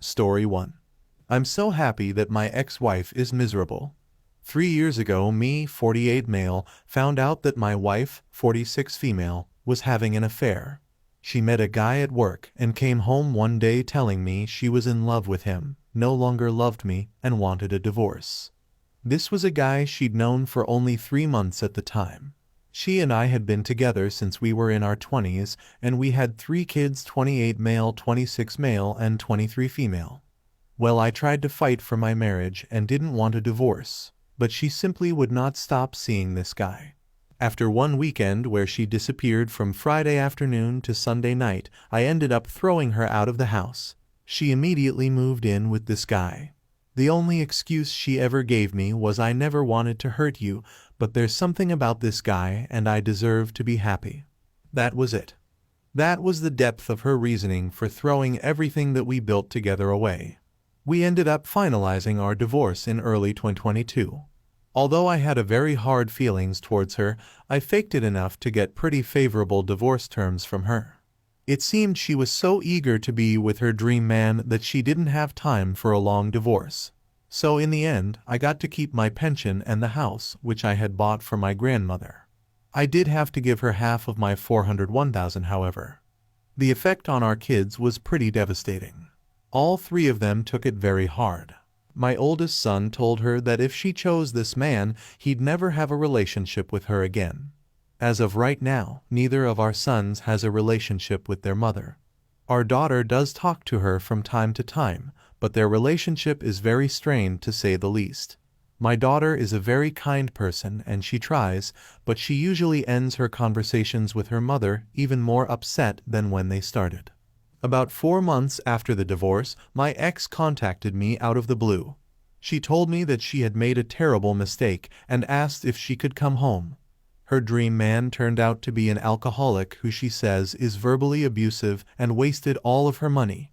Story 1. I'm so happy that my ex-wife is miserable. 3 years ago, me, 48 male, found out that my wife, 46 female, was having an affair. She met a guy at work and came home one day telling me she was in love with him, no longer loved me, and wanted a divorce. This was a guy she'd known for only 3 months at the time. She and I had been together since we were in our 20s, and we had 3 kids, 28 male, 26 male, and 23 female. Well, I tried to fight for my marriage and didn't want a divorce, but she simply would not stop seeing this guy. After one weekend where she disappeared from Friday afternoon to Sunday night, I ended up throwing her out of the house. She immediately moved in with this guy. The only excuse she ever gave me was, "I never wanted to hurt you, but there's something about this guy and I deserve to be happy." That was it. That was the depth of her reasoning for throwing everything that we built together away. We ended up finalizing our divorce in early 2022. Although I had a very hard feelings towards her, I faked it enough to get pretty favorable divorce terms from her. It seemed she was so eager to be with her dream man that she didn't have time for a long divorce. So in the end, I got to keep my pension and the house, which I had bought for my grandmother. I did have to give her half of my $401,000, however. The effect on our kids was pretty devastating. All 3 of them took it very hard. My oldest son told her that if she chose this man, he'd never have a relationship with her again. As of right now, neither of our sons has a relationship with their mother. Our daughter does talk to her from time to time, but their relationship is very strained, to say the least. My daughter is a very kind person and she tries, but she usually ends her conversations with her mother even more upset than when they started. About 4 months after the divorce, my ex contacted me out of the blue. She told me that she had made a terrible mistake and asked if she could come home. Her dream man turned out to be an alcoholic who she says is verbally abusive and wasted all of her money.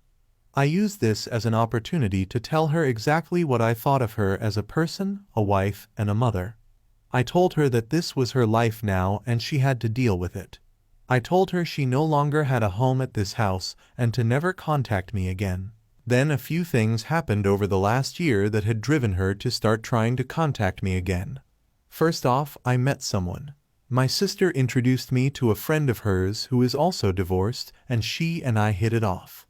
I used this as an opportunity to tell her exactly what I thought of her as a person, a wife, and a mother. I told her that this was her life now and she had to deal with it. I told her she no longer had a home at this house and to never contact me again. Then a few things happened over the last year that had driven her to start trying to contact me again. First off, I met someone. My sister introduced me to a friend of hers who is also divorced, and she and I hit it off.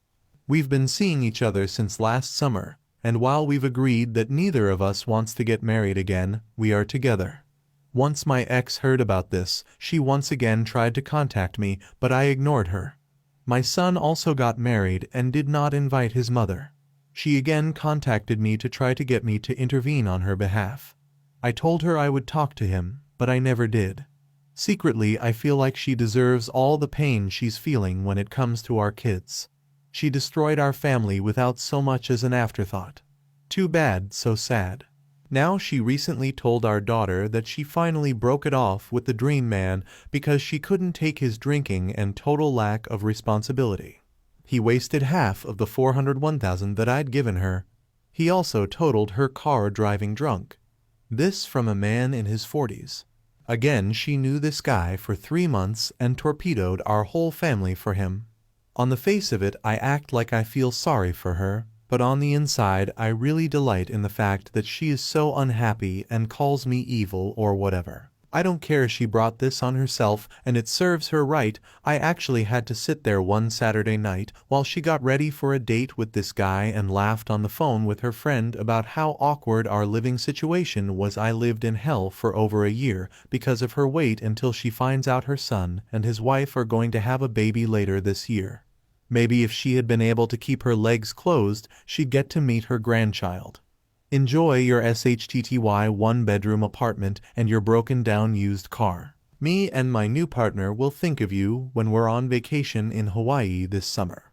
We've been seeing each other since last summer, and while we've agreed that neither of us wants to get married again, we are together. Once my ex heard about this, she once again tried to contact me, but I ignored her. My son also got married and did not invite his mother. She again contacted me to try to get me to intervene on her behalf. I told her I would talk to him, but I never did. Secretly, I feel like she deserves all the pain she's feeling when it comes to our kids. She destroyed our family without so much as an afterthought. Too bad, so sad. Now she recently told our daughter that she finally broke it off with the dream man because she couldn't take his drinking and total lack of responsibility. He wasted half of the $401,000 that I'd given her. He also totaled her car driving drunk. This from a man in his 40s. Again, she knew this guy for 3 months and torpedoed our whole family for him. On the face of it, I act like I feel sorry for her, but on the inside I really delight in the fact that she is so unhappy and calls me evil or whatever. I don't care, she brought this on herself and it serves her right. I actually had to sit there one Saturday night while she got ready for a date with this guy and laughed on the phone with her friend about how awkward our living situation was. I lived in hell for over a year because of her. Wait until she finds out her son and his wife are going to have a baby later this year. Maybe if she had been able to keep her legs closed, she'd get to meet her grandchild. Enjoy your SHTTY 1-bedroom apartment and your broken down used car. Me and my new partner will think of you when we're on vacation in Hawaii this summer.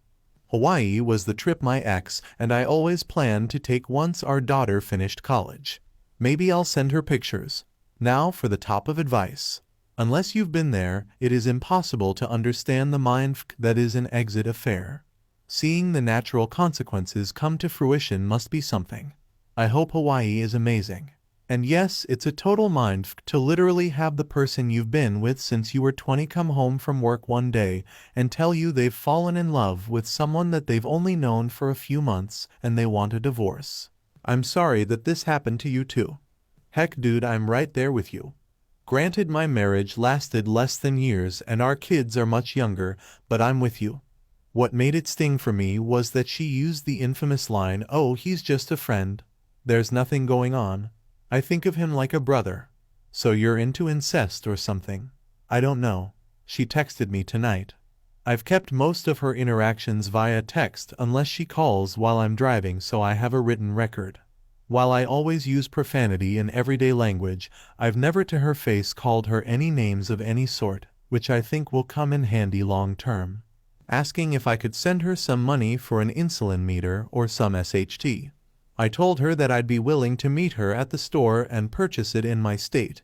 Hawaii was the trip my ex and I always planned to take once our daughter finished college. Maybe I'll send her pictures. Now for the top of advice. Unless you've been there, it is impossible to understand the mindfuck that is an exit affair. Seeing the natural consequences come to fruition must be something. I hope Hawaii is amazing. And yes, it's a total mindfuck to literally have the person you've been with since you were 20 come home from work one day and tell you they've fallen in love with someone that they've only known for a few months and they want a divorce. I'm sorry that this happened to you too. Heck dude, I'm right there with you. Granted, my marriage lasted less than years and our kids are much younger, but I'm with you. What made it sting for me was that she used the infamous line, "Oh, he's just a friend. There's nothing going on. I think of him like a brother." So you're into incest or something? I don't know. She texted me tonight. I've kept most of her interactions via text unless she calls while I'm driving, so I have a written record. While I always use profanity in everyday language, I've never to her face called her any names of any sort, which I think will come in handy long term. Asking if I could send her some money for an insulin meter or some SHT. I told her that I'd be willing to meet her at the store and purchase it in my state.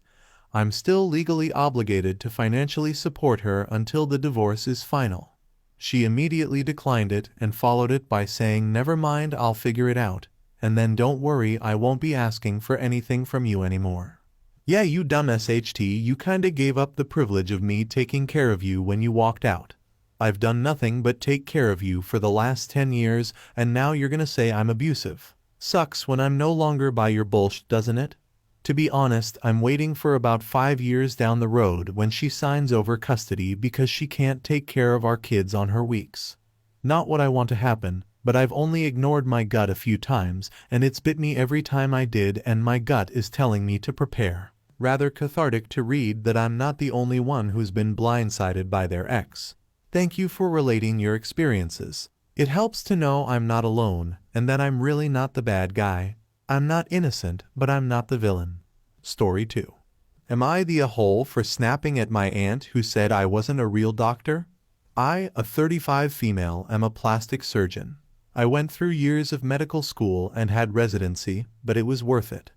I'm still legally obligated to financially support her until the divorce is final. She immediately declined it and followed it by saying, "Never mind, I'll figure it out. And then don't worry, I won't be asking for anything from you anymore." Yeah, you dumb SHT, you kinda gave up the privilege of me taking care of you when you walked out. I've done nothing but take care of you for the last 10 years, and now you're gonna say I'm abusive. Sucks when I'm no longer by your bullshit, doesn't it? To be honest, I'm waiting for about 5 years down the road when she signs over custody because she can't take care of our kids on her weeks. Not what I want to happen, but I've only ignored my gut a few times, and it's bit me every time I did, and my gut is telling me to prepare. Rather cathartic to read that I'm not the only one who's been blindsided by their ex. Thank you for relating your experiences. It helps to know I'm not alone, and that I'm really not the bad guy. I'm not innocent, but I'm not the villain. Story 2. Am I the a-hole for snapping at my aunt who said I wasn't a real doctor? I, a 35 female, am a plastic surgeon. I went through years of medical school and had residency, but it was worth it.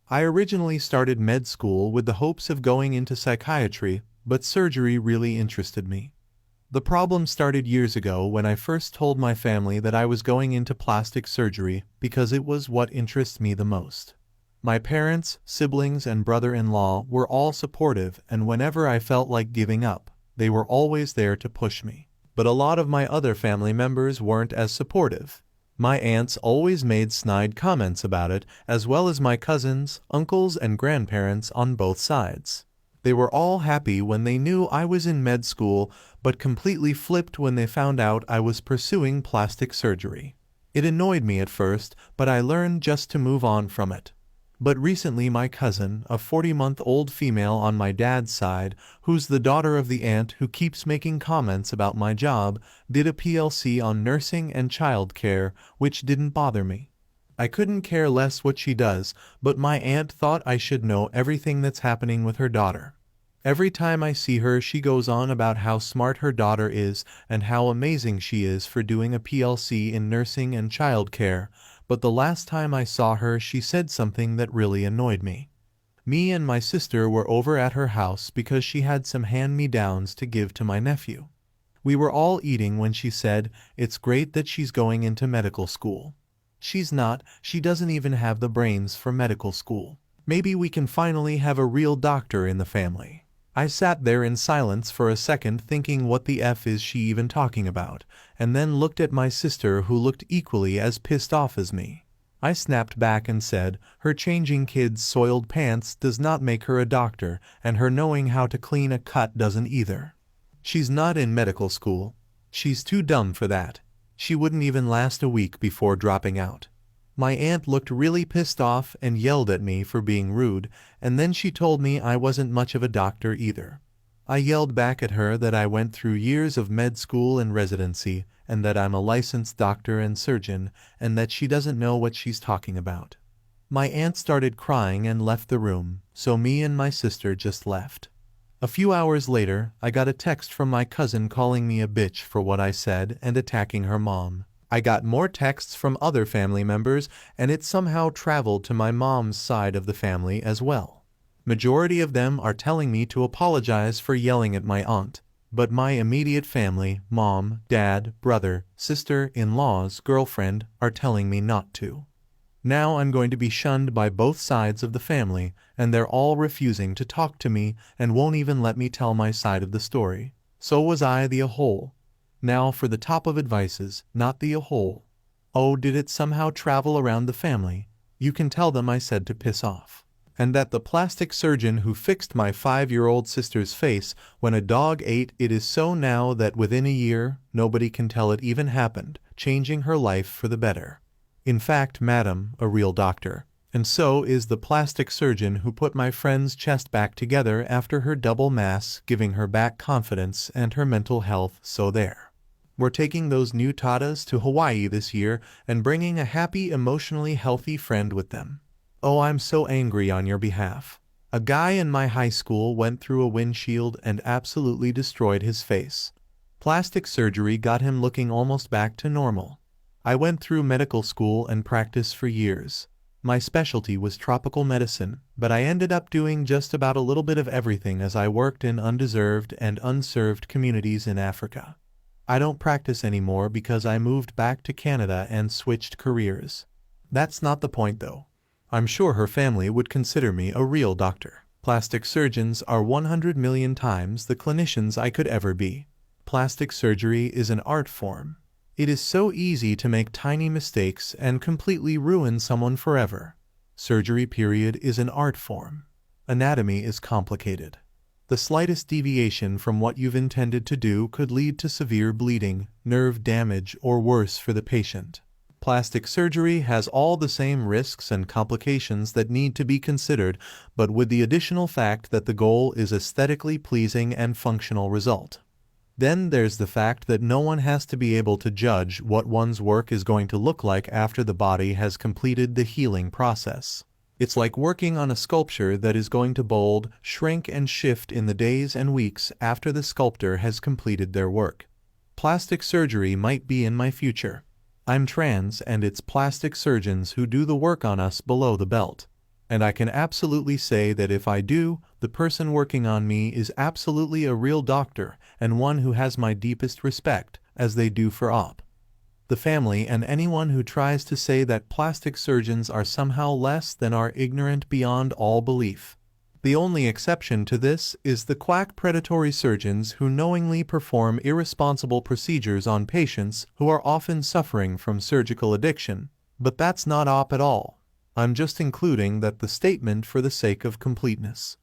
I originally started med school with the hopes of going into psychiatry, but surgery really interested me. The problem started years ago when I first told my family that I was going into plastic surgery because it was what interests me the most. My parents, siblings, and brother-in-law were all supportive, and whenever I felt like giving up, they were always there to push me. But a lot of my other family members weren't as supportive. My aunts always made snide comments about it, as well as my cousins, uncles, and grandparents on both sides. They were all happy when they knew I was in med school, but completely flipped when they found out I was pursuing plastic surgery. It annoyed me at first, but I learned just to move on from it. But recently my cousin, a 40-month-old female on my dad's side, who's the daughter of the aunt who keeps making comments about my job, did a PLC on nursing and childcare, which didn't bother me. I couldn't care less what she does, but my aunt thought I should know everything that's happening with her daughter. Every time I see her, she goes on about how smart her daughter is and how amazing she is for doing a PLC in nursing and childcare, but the last time I saw her, she said something that really annoyed me. Me and my sister were over at her house because she had some hand-me-downs to give to my nephew. We were all eating when she said, "It's great that she's going into medical school." She's not, she doesn't even have the brains for medical school. Maybe we can finally have a real doctor in the family. I sat there in silence for a second thinking what the F is she even talking about, and then looked at my sister who looked equally as pissed off as me. I snapped back and said, her changing kids' soiled pants does not make her a doctor, and her knowing how to clean a cut doesn't either. She's not in medical school. She's too dumb for that. She wouldn't even last a week before dropping out. My aunt looked really pissed off and yelled at me for being rude, and then she told me I wasn't much of a doctor either. I yelled back at her that I went through years of med school and residency, and that I'm a licensed doctor and surgeon, and that she doesn't know what she's talking about. My aunt started crying and left the room, so me and my sister just left. A few hours later, I got a text from my cousin calling me a bitch for what I said and attacking her mom. I got more texts from other family members, and it somehow traveled to my mom's side of the family as well. Majority of them are telling me to apologize for yelling at my aunt, but my immediate family, mom, dad, brother, sister-in-law's girlfriend, are telling me not to. Now I'm going to be shunned by both sides of the family, and they're all refusing to talk to me and won't even let me tell my side of the story. So was I the a-hole? Now for the top of advices, not the a-hole. Oh, did it somehow travel around the family? You can tell them I said to piss off. And that the plastic surgeon who fixed my 5-year-old sister's face when a dog ate it is so now that within a year, nobody can tell it even happened, changing her life for the better. In fact, madam, a real doctor. And so is the plastic surgeon who put my friend's chest back together after her double mass, giving her back confidence and her mental health, so there. We're taking those new Tatas to Hawaii this year and bringing a happy, emotionally healthy friend with them. Oh, I'm so angry on your behalf. A guy in my high school went through a windshield and absolutely destroyed his face. Plastic surgery got him looking almost back to normal. I went through medical school and practice for years. My specialty was tropical medicine, but I ended up doing just about a little bit of everything as I worked in undeserved and unserved communities in Africa. I don't practice anymore because I moved back to Canada and switched careers. That's not the point though. I'm sure her family would consider me a real doctor. Plastic surgeons are 100 million times the clinicians I could ever be. Plastic surgery is an art form. It is so easy to make tiny mistakes and completely ruin someone forever. Surgery period is an art form. Anatomy is complicated. The slightest deviation from what you've intended to do could lead to severe bleeding, nerve damage, or worse for the patient. Plastic surgery has all the same risks and complications that need to be considered, but with the additional fact that the goal is aesthetically pleasing and functional result. Then there's the fact that no one has to be able to judge what one's work is going to look like after the body has completed the healing process. It's like working on a sculpture that is going to mold, shrink, and shift in the days and weeks after the sculptor has completed their work. Plastic surgery might be in my future. I'm trans and it's plastic surgeons who do the work on us below the belt. And I can absolutely say that if I do, the person working on me is absolutely a real doctor and one who has my deepest respect, as they do for op. The family and anyone who tries to say that plastic surgeons are somehow less than are ignorant beyond all belief. The only exception to this is the quack predatory surgeons who knowingly perform irresponsible procedures on patients who are often suffering from surgical addiction, but that's not op at all. I'm just including that the statement for the sake of completeness.